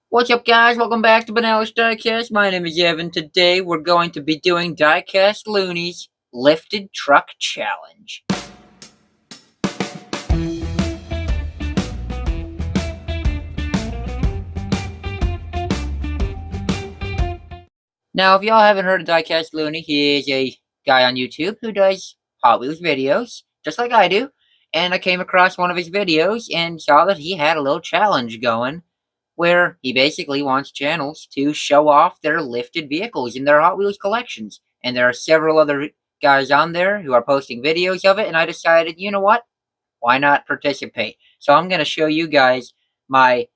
What's up, guys? Welcome back to Diecast. My name is Evan. Today we're going to be doing Diecast Looney's Lifted Truck Challenge. Now, if y'all haven't heard of Diecast Looney, he is a guy on YouTube who does Hot Wheels videos, just like I do. And I came across one of his videos and saw that he had a little challenge going where he basically wants channels to show off their lifted vehicles in their Hot Wheels collections. And there are several other guys on there who are posting videos of it, and I decided, you know what? Why not participate? So I'm going to show you guys my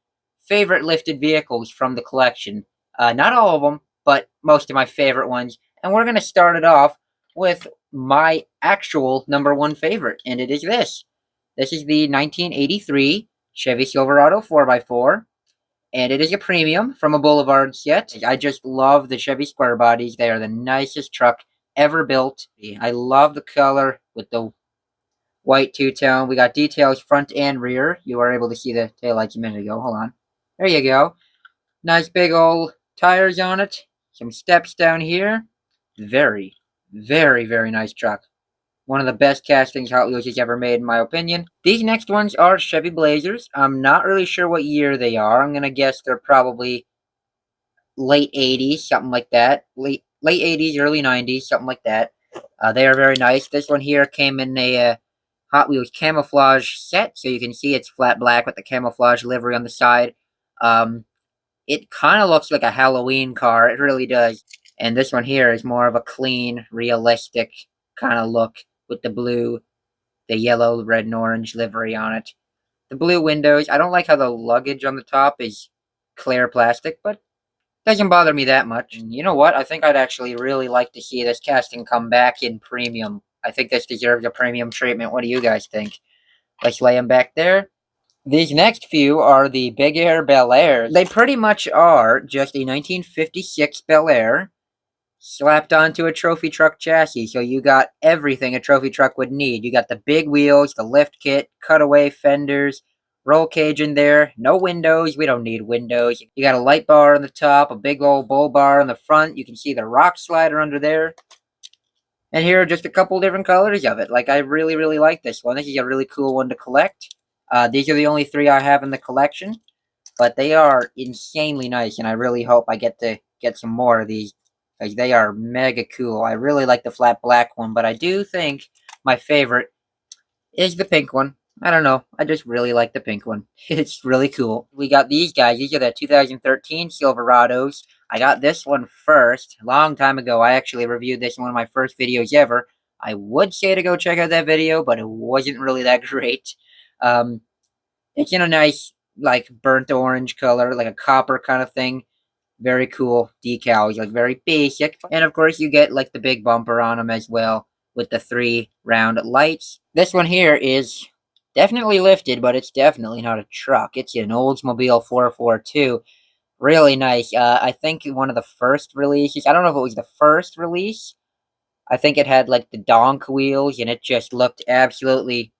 favorite lifted vehicles from the collection. Not all of them, but most of my favorite ones. And we're going to start it off with my actual number one favorite, and it is this. This is the 1983 Chevy Silverado 4x4. And it is a premium from a Boulevard set. I just love the Chevy square bodies. They are the nicest truck ever built. I love the color with the white two-tone. We got details front and rear. You were able to see the taillights a minute ago. Hold on. There you go. Nice big old tires on it. Some steps down here. Very, very, very nice truck. One of the best castings Hot Wheels has ever made, in my opinion. These next ones are Chevy Blazers. I'm not really sure what year they are. I'm going to guess they're probably late 80s, something like that. Late 80s, early 90s, something like that. They are very nice. This one here came in a Hot Wheels camouflage set, so you can see it's flat black with the camouflage livery on the side. It kind of looks like a Halloween car. It really does. And this one here is more of a clean, realistic kind of look with the blue, the yellow, red, and orange livery on it. The blue windows. I don't like how the luggage on the top is clear plastic, but doesn't bother me that much. And you know what? I think I'd actually really like to see this casting come back in premium. I think this deserves a premium treatment. What do you guys think? Let's lay them back there. These next few are the Big Air Bel Airs. They pretty much are just a 1956 Bel Air slapped onto a trophy truck chassis. So you got everything a trophy truck would need. You got the big wheels, the lift kit, cutaway fenders, roll cage in there, no windows. We don't need windows. You got a light bar on the top, a big old bull bar on the front. You can see the rock slider under there. And here are just a couple different colors of it. Like, I really, really like this one. This is a really cool one to collect. These are the only three I have in the collection, but they are insanely nice, and I really hope I get to get some more of these, because they are mega cool. I really like the flat black one, but I do think my favorite is the pink one. I don't know. I just really like the pink one. It's really cool. We got these guys. These are the 2013 Silverados. I got this one first. A long time ago. I actually reviewed this in one of my first videos ever. I would say to go check out that video, but it wasn't really that great. It's in a nice, like, burnt orange color, like a copper kind of thing. Very cool decals, like very basic. And of course, you get like the big bumper on them as well with the 3 round lights. This one here is definitely lifted, but it's definitely not a truck. It's an Oldsmobile 442. Really nice. I think one of the first releases, I don't know if it was the first release. I think it had like the donk wheels, and it just looked absolutely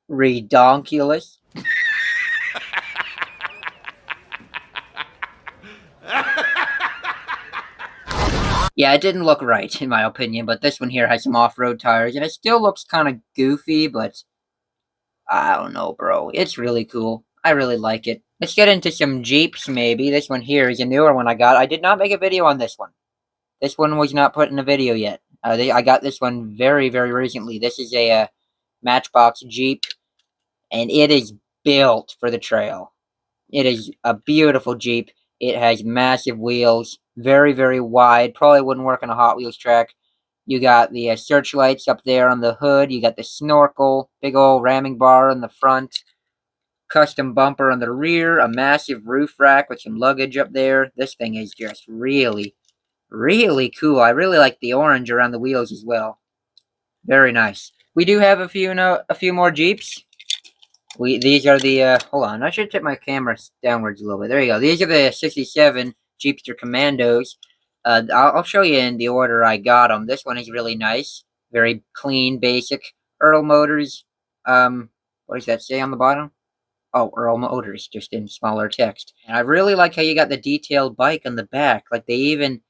redonkulous. Yeah, it didn't look right, in my opinion, but this one here has some off-road tires, and it still looks kind of goofy, but I don't know, bro. It's really cool. I really like it. Let's get into some Jeeps, maybe. This one here is a newer one I got. I did not make a video on this one. This one was not put in a video yet. I got this one very, very recently. This is a Matchbox Jeep, and it is built for the trail. It is a beautiful Jeep. It has massive wheels, very, very wide. Probably wouldn't work on a Hot Wheels track. You got the searchlights up there on the hood. You got the snorkel, big old ramming bar on the front, custom bumper on the rear, a massive roof rack with some luggage up there. This thing is just really, really cool. I really like the orange around the wheels as well. Very nice. We do have a few more Jeeps. These are the, hold on, I should tip my camera downwards a little bit. There you go. These are the 67 Jeepster Commandos. I'll show you in the order I got them. This one is really nice. Very clean, basic. Earl Motors, what does that say on the bottom? Oh, Earl Motors, just in smaller text. And I really like how you got the detailed bike on the back. Like, they even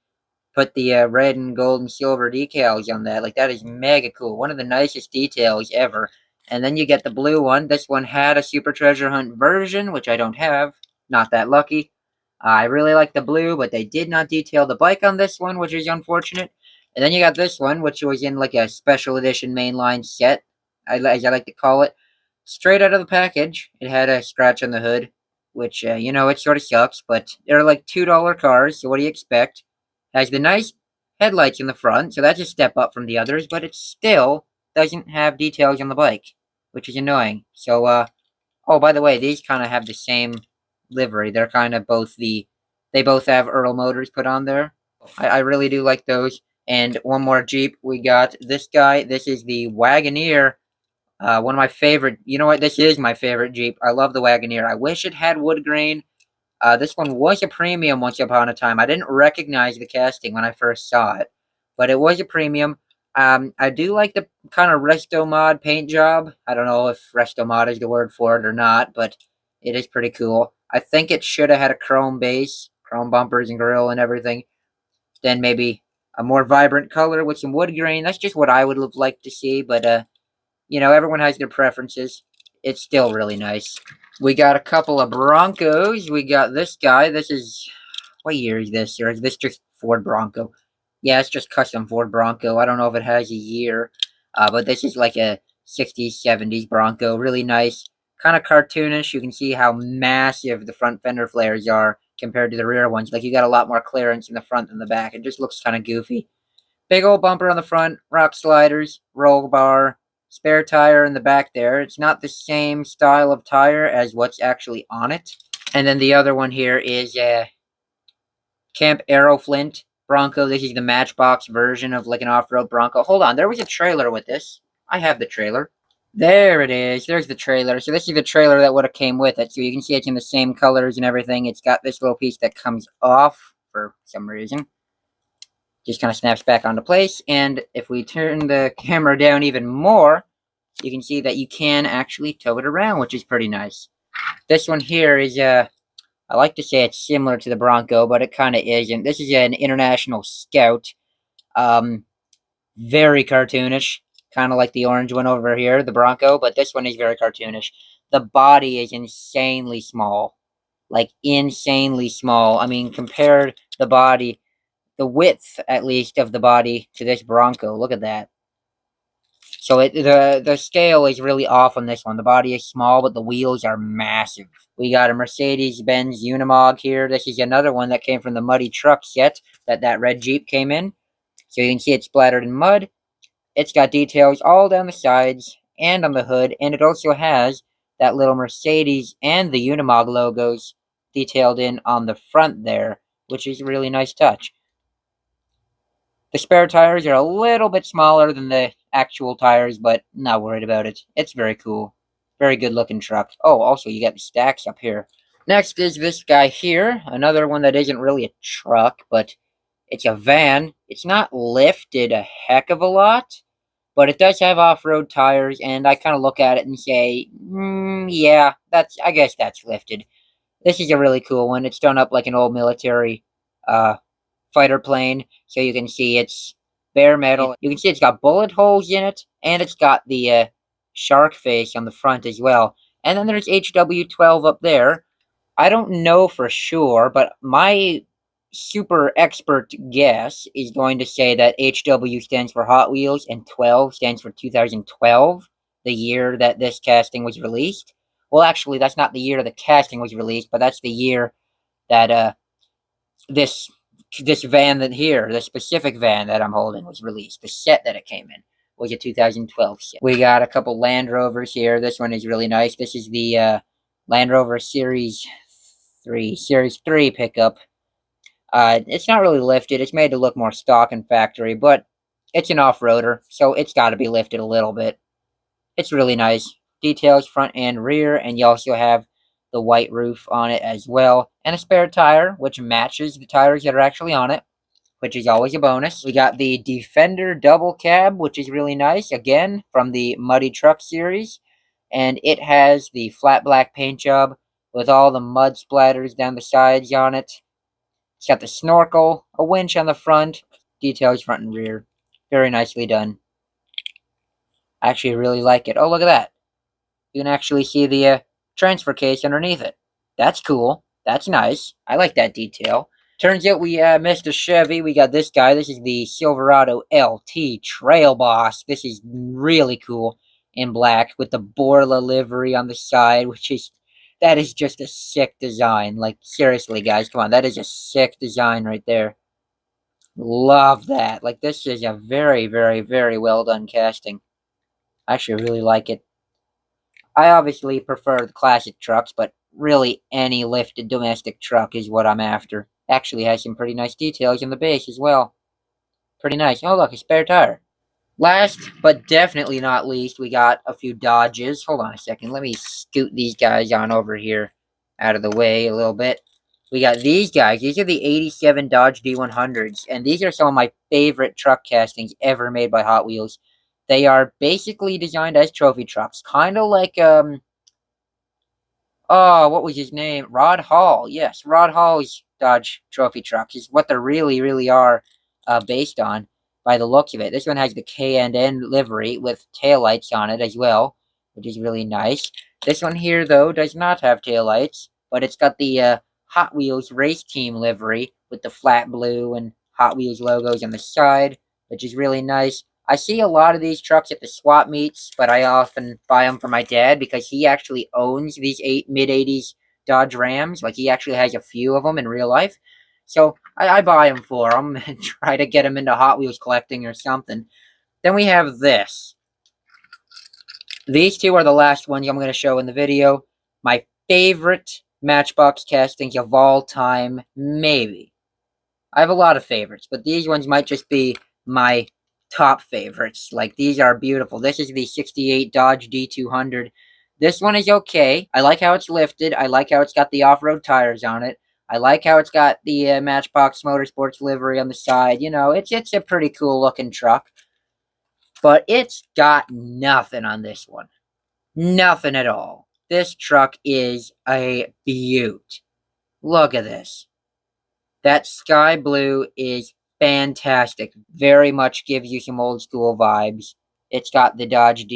put the red and gold and silver decals on that. Like, that is mega cool. One of the nicest details ever. And then you get the blue one. This one had a Super Treasure Hunt version, which I don't have. Not that lucky. I really like the blue, but they did not detail the bike on this one, which is unfortunate. And then you got this one, which was in like a special edition mainline set, as I like to call it. Straight out of the package, it had a scratch on the hood, which, you know, it sort of sucks, but they're like $2 cars, so what do you expect? Has the nice headlights in the front, so that's a step up from the others, but it still doesn't have details on the bike, which is annoying. So, oh, by the way, these kind of have the same livery. They're kind of they both have Earl Motors put on there. I really do like those. And one more Jeep, we got this guy. This is the Wagoneer. One of my favorite, you know what, this is my favorite Jeep. I love the Wagoneer. I wish it had wood grain. This one was a premium once upon a time. I didn't recognize the casting when I first saw it, but it was a premium. I do like the kind of resto mod paint job. I don't know if resto mod is the word for it or not, but it is pretty cool. I think it should have had a chrome base, chrome bumpers and grille and everything. Then maybe a more vibrant color with some wood grain. That's just what I would have liked to see, but you know, everyone has their preferences. It's still really nice. We got a couple of Broncos. We got this guy. This is, what year is this? Or is this just Ford Bronco? Yeah, it's just custom Ford Bronco. I don't know if it has a year. But this is like a 60s, 70s Bronco. Really nice. Kind of cartoonish. You can see how massive the front fender flares are compared to the rear ones. Like, you got a lot more clearance in the front than the back. It just looks kind of goofy. Big old bumper on the front. Rock sliders. Roll bar. Spare tire in the back there. It's not the same style of tire as what's actually on it. And then the other one here is Camp Aeroflint Bronco. This is the Matchbox version of like an off-road Bronco. Hold on, there was a trailer with this. I have the trailer. There it is. There's the trailer. So this is the trailer that would have came with it. So you can see it's in the same colors and everything. It's got this little piece that comes off for some reason. Just kind of snaps back onto place. And if we turn the camera down even more, you can see that you can actually tow it around, which is pretty nice. This one here is, I like to say it's similar to the Bronco, but it kind of isn't. This is an International Scout. Very cartoonish. Kind of like the orange one over here, the Bronco, but this one is very cartoonish. The body is insanely small. Like, insanely small. I mean, compared the body, the width, at least, of the body to this Bronco. Look at that. So the scale is really off on this one. The body is small, but the wheels are massive. We got a Mercedes-Benz Unimog here. This is another one that came from the Muddy Truck set that red Jeep came in. So you can see it's splattered in mud. It's got details all down the sides and on the hood, and it also has that little Mercedes and the Unimog logos detailed in on the front there, which is a really nice touch. The spare tires are a little bit smaller than the actual tires, but not worried about it. It's very cool. Very good looking truck. Oh, also you got the stacks up here. Next is this guy here. Another one that isn't really a truck, but it's a van. It's not lifted a heck of a lot, but it does have off-road tires, and I kind of look at it and say, yeah, I guess that's lifted. This is a really cool one. It's done up like an old military fighter plane, so you can see it's bare metal. You can see it's got bullet holes in it, and it's got the shark face on the front as well. And then there's HW12 up there. I don't know for sure, but my super expert guess is going to say that HW stands for Hot Wheels and 12 stands for 2012, the year that this casting was released. Well, actually, that's not the year the casting was released, but that's the year that this van that here, the specific van that I'm holding, was released. The set that it came in was a 2012 set. We got a couple Land Rovers here. This one is really nice. This is the Land Rover Series 3 pickup. It's not really lifted. It's made to look more stock and factory, but it's an off-roader, so it's got to be lifted a little bit. It's really nice. Details front and rear, and you also have the white roof on it as well, and a spare tire, which matches the tires that are actually on it, which is always a bonus. We got the Defender double cab, which is really nice, again, from the Muddy Truck series. and it has the flat black paint job with all the mud splatters down the sides on it. It's got the snorkel, a winch on the front, details front and rear. Very nicely done. I actually really like it. Oh, look at that. You can actually see the transfer case underneath it. That's cool. That's nice. I like that detail. Turns out we missed a Chevy. We got this guy. This is the Silverado LT Trail Boss. This is really cool in black with the Borla livery on the side, that is just a sick design. Like, seriously, guys, come on. That is a sick design right there. Love that. Like, this is a very, very, very well done casting. I actually really like it. I obviously prefer the classic trucks, but really any lifted domestic truck is what I'm after. Actually has some pretty nice details in the base as well. Pretty nice. Oh, look, a spare tire. Last, but definitely not least, we got a few Dodges. Hold on a second. Let me scoot these guys on over here out of the way a little bit. We got these guys. These are the 87 Dodge D100s, and these are some of my favorite truck castings ever made by Hot Wheels. They are basically designed as trophy trucks, kind of like, oh, what was his name? Rod Hall. Yes, Rod Hall's Dodge Trophy trucks is what they really, really are based on by the looks of it. This one has the K&N livery with taillights on it as well, which is really nice. This one here, though, does not have taillights, but it's got the Hot Wheels race team livery with the flat blue and Hot Wheels logos on the side, which is really nice. I see a lot of these trucks at the swap meets, but I often buy them for my dad because he actually owns these mid-80s Dodge Rams. Like, he actually has a few of them in real life. So I buy them for him and try to get him into Hot Wheels collecting or something. Then we have this. These two are the last ones I'm going to show in the video. My favorite Matchbox castings of all time, maybe. I have a lot of favorites, but these ones might just be my top favorites. Like, these are beautiful. This is the 68 Dodge D200. This one is okay. I like how it's lifted. I like how it's got the off-road tires on it. I like how it's got the Matchbox Motorsports livery on the side. You know, it's a pretty cool looking truck. But it's got nothing on this one. Nothing at all. This truck is a beaut. Look at this. That sky blue is fantastic. Very much gives you some old school vibes. It's got the Dodge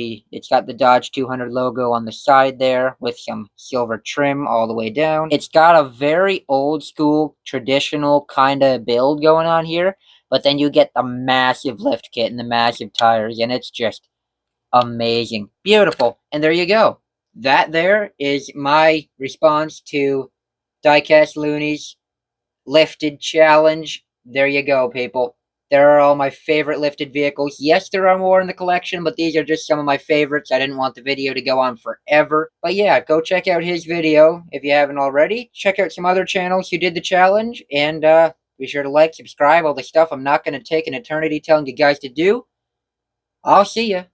200 logo on the side there with some silver trim all the way down. It's got a very old school traditional kind of build going on here, but then you get the massive lift kit and the massive tires, and it's just amazing. Beautiful. And there you go. That there is my response to Diecast Looney's lifted challenge. There you go, people. There are all my favorite lifted vehicles. Yes, there are more in the collection, but these are just some of my favorites. I didn't want the video to go on forever. But yeah, go check out his video if you haven't already. Check out some other channels who did the challenge. And be sure to like, subscribe, all the stuff I'm not going to take an eternity telling you guys to do. I'll see ya.